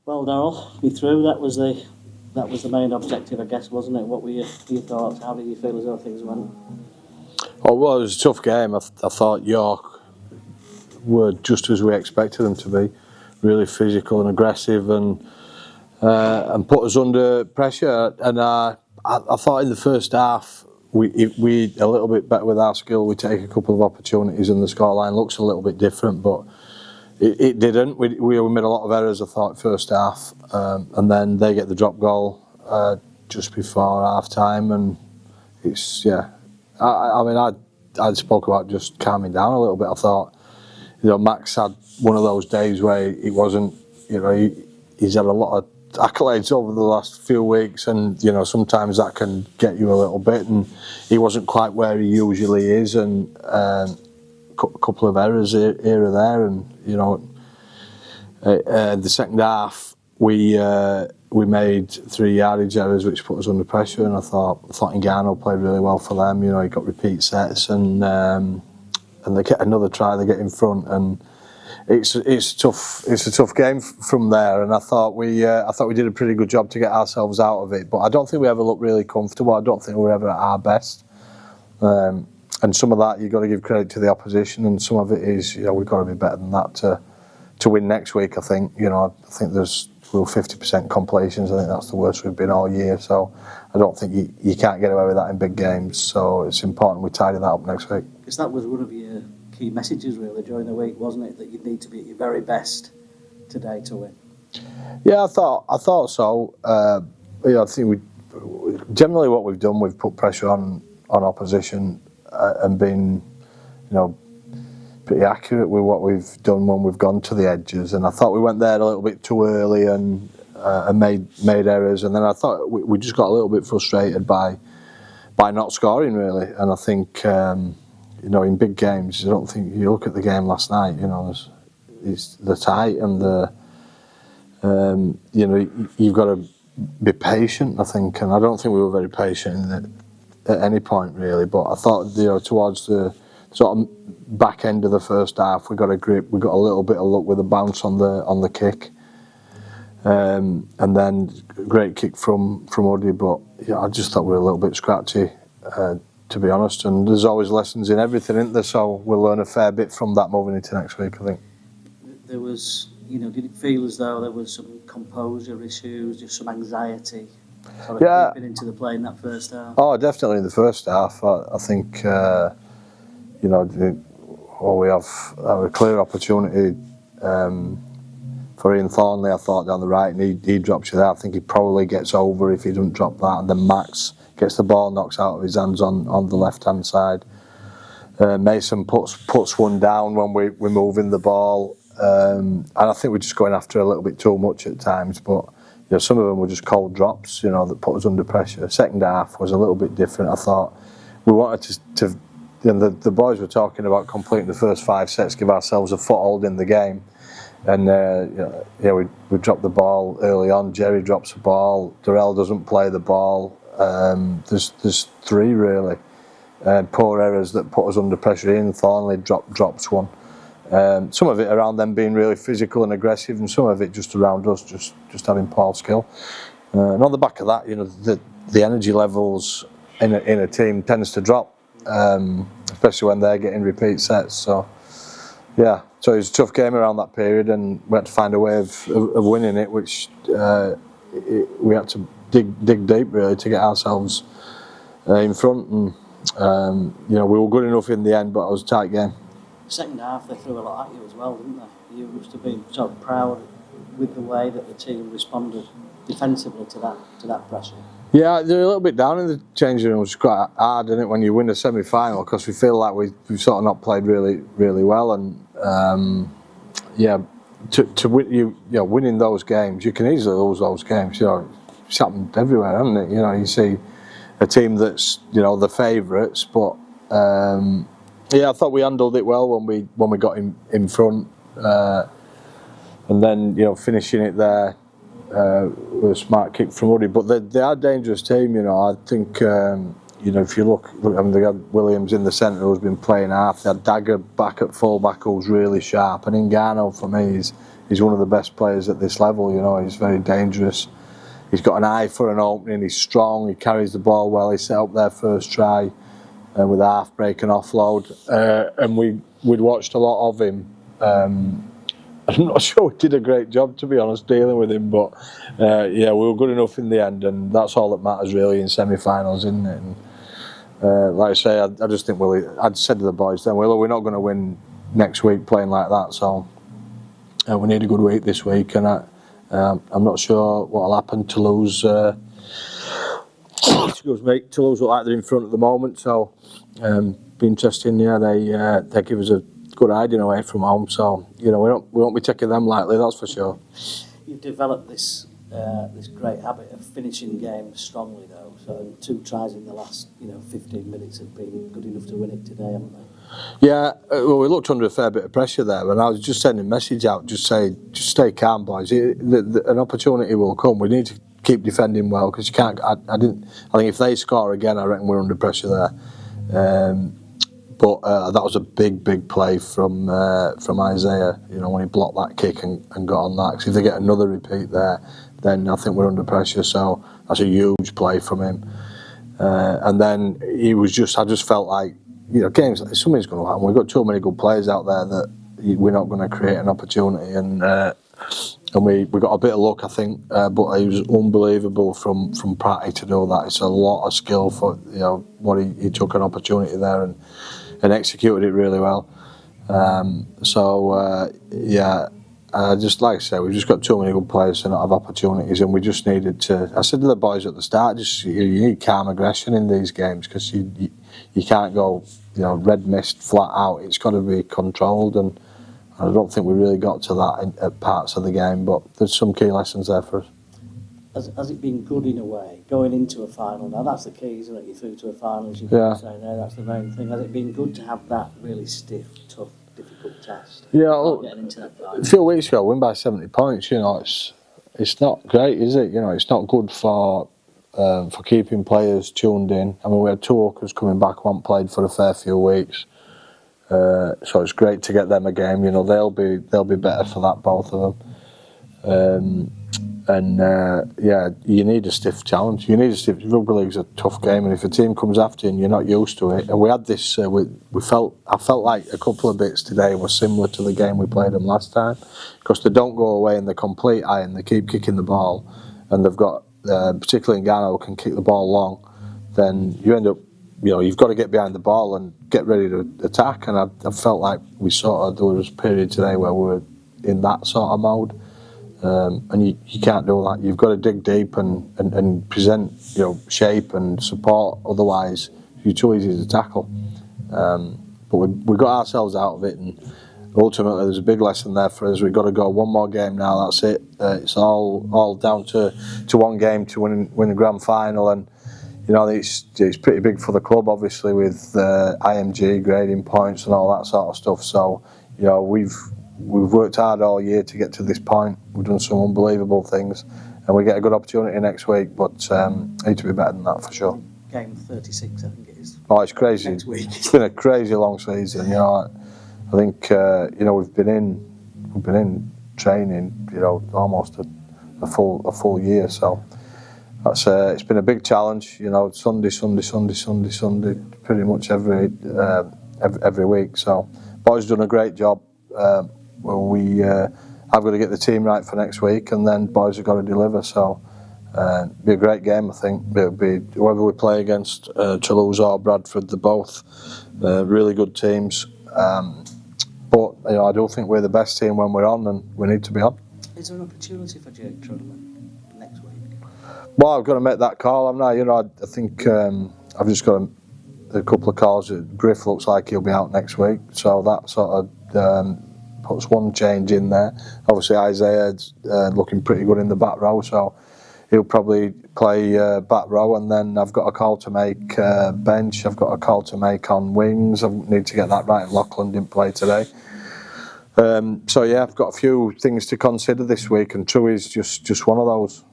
Well, Darryl, you through. That was the main objective, I guess, wasn't it? What were your thoughts? How did you feel as though things went? Oh, well, it was a tough game. I thought York were just as we expected them to be, really physical and aggressive, and put us under pressure. And I thought in the first half we a little bit better with our skill. We take a couple of opportunities, and the scoreline looks a little bit different, but it didn't. We made a lot of errors, I thought, first half, and then they get the drop goal just before half time, and it's I mean, I spoke about just calming down a little bit. I thought, Max had one of those days where he wasn't, he's had a lot of accolades over the last few weeks, and sometimes that can get you a little bit, and he wasn't quite where he usually is, and a couple of errors here or there, and the second half we made 3 yardage errors which put us under pressure, and I thought Ngannou played really well for them. He got repeat sets, and they get another try, they get in front, and it's tough. It's a tough game from there, and I thought we did a pretty good job to get ourselves out of it. But I don't think we ever looked really comfortable. I don't think we were ever at our best. And some of that you've got to give credit to the opposition, and some of it is we've got to be better than that to win next week. I think I think we're 50% completions. I think that's the worst we've been all year. So I don't think you can't get away with that in big games. So it's important we tidy that up next week. Because that was one of your key messages really during the week, wasn't it? That you'd need to be at your very best today to win. Yeah, I thought so. I think we generally what we've done, we've put pressure on opposition and been, pretty accurate with what we've done when we've gone to the edges. And I thought we went there a little bit too early and made errors. And then I thought we just got a little bit frustrated by not scoring really. And I think in big games, I don't think you look at the game last night. It's the tight and you've got to be patient. I think, and I don't think we were very patient at any point really. But I thought towards the sort of back end of the first half, we got a grip. We got a little bit of luck with a bounce on the kick, and then great kick from Uddy. But I just thought we were a little bit scratchy, to be honest. And there's always lessons in everything, isn't there? So we'll learn a fair bit from that moving into next week, I think. There was, did it feel as though there was some composure issues, just some anxiety, sort of creeping into the play in that first half? Oh, definitely in the first half. I think. We have a clear opportunity for Ian Thornley, I thought, down the right, and he drops you there. I think he probably gets over if he doesn't drop that, and then Max gets the ball, knocks out of his hands on the left-hand side. Mason puts one down when we're moving the ball, and I think we're just going after a little bit too much at times, but some of them were just cold drops, that put us under pressure. Second half was a little bit different. I thought we wanted to the boys were talking about completing the first 5 sets, give ourselves a foothold in the game, and we dropped the ball early on. Jerry drops the ball. Darrell doesn't play the ball. There's 3 really poor errors that put us under pressure. Ian Thornley drops one. Some of it around them being really physical and aggressive, and some of it just around us just having poor skill. And on the back of that, the energy levels in a team tends to drop. Especially when they're getting repeat sets. So it was a tough game around that period, and we had to find a way of winning it, which we had to dig deep really to get ourselves in front. And we were good enough in the end, but it was a tight game. Second half, they threw a lot at you as well, didn't they? You must have been sort of proud with the way that the team responded defensively to that pressure. Yeah, they're a little bit down in the changing room. It's quite hard, isn't it, when you win a semi-final, because we feel like we've sort of not played really, really well. And to win, winning those games, you can easily lose those games. It's happened everywhere, hasn't it? You see a team that's the favourites, but I thought we handled it well when we got in front, and then finishing it there. With a smart kick from Uddy, but they are a dangerous team. I think if you look, they had Williams in the centre who's been playing half. They had Dagger back at full back who's really sharp, and Ngannou for me he's one of the best players at this level. You know, he's very dangerous. He's got an eye for an opening. He's strong. He carries the ball well. He set up their first try with a half-break and offload, and we'd watched a lot of him. I'm not sure we did a great job, to be honest, dealing with him, but yeah, we were good enough in the end, and that's all that matters really in semi-finals, isn't it? And, like I say, I just think I'd said to the boys then, well, we're not going to win next week playing like that, so we need a good week this week, and I'm not sure what'll happen. Toulouse, excuse me, Toulouse look like they're in front at the moment, so be interesting. Yeah, they give us a good hiding away from home, so you know we won't be taking them lightly, that's for sure. You've developed this great habit of finishing games strongly, though. So 2 tries in the last 15 minutes have been good enough to win it today, haven't they? Yeah, well, we looked under a fair bit of pressure there, and I was just sending a message out, just stay calm, boys. An opportunity will come. We need to keep defending well because you can't. I think if they score again, I reckon we're under pressure there. But that was a big play from Isaiah. You know, when he blocked that kick and got on that. Because if they get another repeat there, then I think we're under pressure. So that's a huge play from him. And then I just felt like, games, something's going to happen. We've got too many good players out there that we're not going to create an opportunity. And we got a bit of luck, I think. But it was unbelievable from Pratty to do that. It's a lot of skill for what he took an opportunity there and executed it really well. Yeah. Just like I say, we've just got too many good players to not have opportunities, and we just needed to. I said to the boys at the start, you need calm aggression in these games because you can't go red mist flat out. It's got to be controlled, and I don't think we really got to that at parts of the game. But there's some key lessons there for us. Has it been good in a way going into a final? Now that's the key, isn't it? You're through to a final, as you say there. That's the main thing. Has it been good to have that really stiff, tough, difficult test? Yeah, well, getting into that final. A few weeks ago, win by 70 points. It's not great, is it? It's not good for keeping players tuned in. I mean, we had 2 hookers coming back, one played for a fair few weeks, so it's great to get them a game. They'll be better for that, both of them. Yeah, you need a stiff challenge. Rugby league's a tough game, and if a team comes after you and you're not used to it, and we had this, I felt like a couple of bits today were similar to the game we played them last time, because they don't go away in the complete iron. They keep kicking the ball, and they've got, particularly in Ghana, who can kick the ball long. Then you end up, you've got to get behind the ball and get ready to attack. And I felt like there was a period today where we were in that sort of mode. And you can't do that. You've got to dig deep and present shape and support. Otherwise, you're too easy to tackle. But we got ourselves out of it, and ultimately there's a big lesson there for us. We've got to go one more game now. That's it. It's all down to one game to win the grand final, and it's pretty big for the club, obviously, with IMG grading points and all that sort of stuff. So We've worked hard all year to get to this point. We've done some unbelievable things, and we get a good opportunity next week, but need to be better than that for sure. Game 36, I think it is. Oh, it's crazy. Next week. It's been a crazy long season. I think we've been in training, almost a full year. So that's it's been a big challenge. Sunday, pretty much every week. So boys done a great job. I've got to get the team right for next week, and then boys have got to deliver. So it'll be a great game, I think. It'll be whoever we play against, Toulouse or Bradford. They're both really good teams. But I don't think we're the best team when we're on, and we need to be on. Is there an opportunity for Jake Trudman next week? Well, I've got to make that call. I think I've just got a couple of calls. Griff looks like he'll be out next week, so that sort of puts one change in there. Obviously, Isaiah's looking pretty good in the back row, so he'll probably play back row. And then I've got a call to make bench. I've got a call to make on wings. I need to get that right. Lachlan didn't play today. So yeah, I've got a few things to consider this week, and Truey's just one of those.